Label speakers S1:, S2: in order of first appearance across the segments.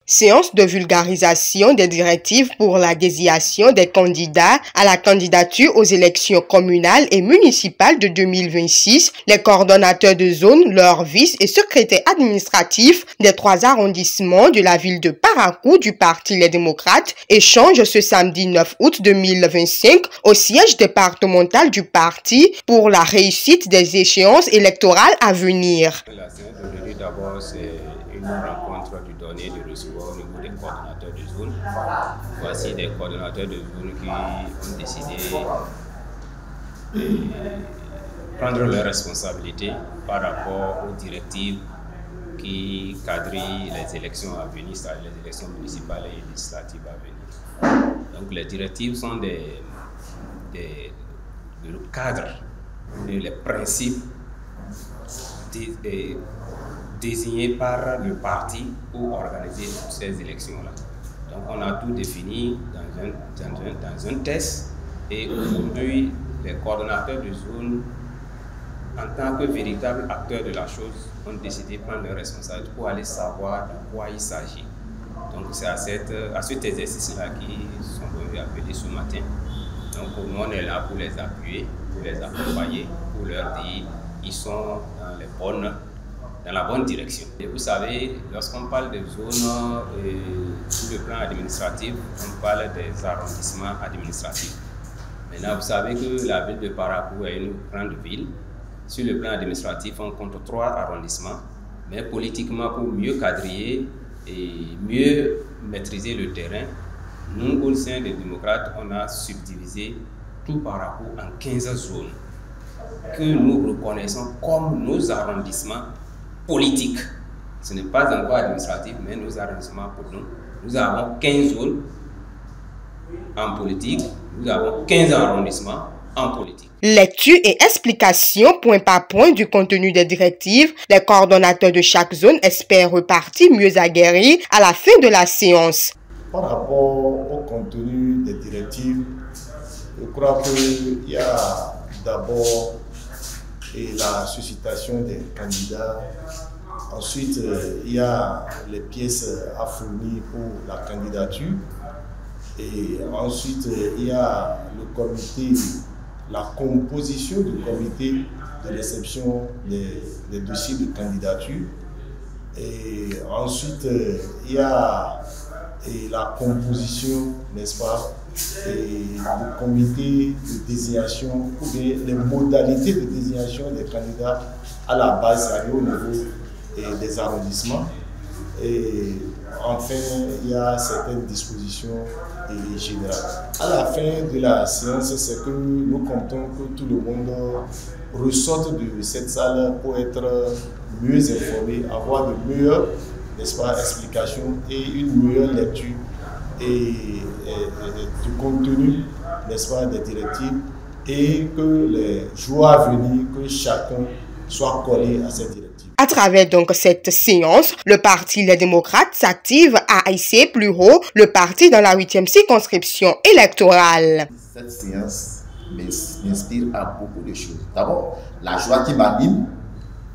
S1: Séance de vulgarisation des directives pour la désignation des candidats à la candidature aux élections communales et municipales de 2026. Les coordonnateurs de zone, leurs vices et secrétaires administratifs des 3 arrondissements de la ville de Parakou du Parti Les Démocrates échangent ce samedi 9 août 2025 au siège départemental du parti pour la réussite des échéances électorales à venir.
S2: La séance d'aujourd'hui, d'abord, c'est une rencontre du donner et du recevoir au niveau des coordonnateurs de zone. Voici des coordonnateurs de zone qui ont décidé de prendre leurs responsabilités par rapport aux directives qui cadrent les élections à venir, c'est-à-dire les élections municipales et législatives à venir. Donc les directives sont le cadre, les principes désignés par le parti pour organiser ces élections-là. Donc on a tout défini dans un test et aujourd'hui les coordonnateurs de zone, en tant que véritables acteurs de la chose, ont décidé de prendre leurs responsabilités pour aller savoir de quoi il s'agit. Donc c'est à cet exercice-là qu'ils sont venus appeler ce matin. Donc nous on est là pour les appuyer, pour les accompagner, pour leur dire qu'ils sont dans la bonne direction. Et vous savez, lorsqu'on parle de zones sur le plan administratif, on parle des arrondissements administratifs. Maintenant, vous savez que la ville de Parakou est une grande ville. Sur le plan administratif, on compte 3 arrondissements, mais politiquement, pour mieux quadriller et mieux maîtriser le terrain, nous, au sein des démocrates, on a subdivisé tout Parakou en 15 zones que nous reconnaissons comme nos arrondissements politiques. Ce n'est pas encore administratif, mais nos arrondissements pour nous. Nous avons 15 zones en politique, nous avons 15 arrondissements en politique.
S1: Lecture et explication point par point du contenu des directives, les coordonnateurs de chaque zone espèrent repartir mieux aguerris à la fin de la séance.
S3: Par rapport au contenu des directives, je crois qu'il y a d'abord la suscitation des candidats. Ensuite, il y a les pièces à fournir pour la candidature. Et ensuite, il y a le comité, la composition du comité de réception des dossiers de candidature. Et ensuite, il y a la composition, n'est-ce pas, du comité de désignation, ou bien les modalités de désignation des candidats à la base, c'est-à-dire au niveau des arrondissements. Et enfin, il y a certaines dispositions générales. À la fin de la séance, c'est que nous comptons que tout le monde ressorte de cette salle pour être mieux informé, avoir de meilleures, n'est-ce pas, explications et une meilleure lecture du contenu, n'est-ce pas, des directives, et que les jours à venir, que chacun soit collé à cette directive.
S1: À travers donc cette séance, le Parti Les Démocrates s'active à haïsser plus haut le parti dans la 8e circonscription électorale.
S4: Cette séance m'inspire à beaucoup de choses. D'abord, la joie qui m'anime,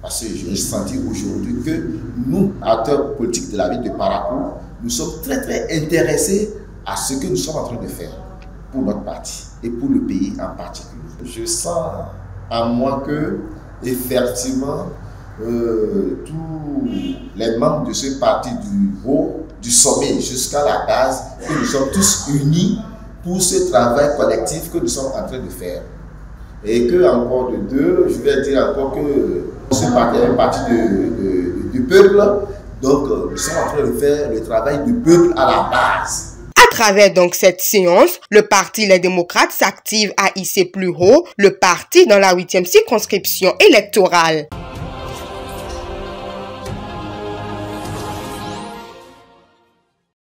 S4: parce que j'ai senti aujourd'hui que nous, acteurs politiques de la ville de Parakou, nous sommes très très intéressés à ce que nous sommes en train de faire pour notre parti et pour le pays en particulier. Je sens en moi que, effectivement, tous les membres de ce parti du haut, du sommet jusqu'à la base, que nous sommes tous unis pour ce travail collectif que nous sommes en train de faire. Et que, encore de deux, je vais dire encore que ce parti est un parti du peuple, donc nous sommes en train de faire le travail du peuple à la base.
S1: À travers donc cette séance, le Parti Les Démocrates s'active à hisser plus haut le parti dans la 8e circonscription électorale.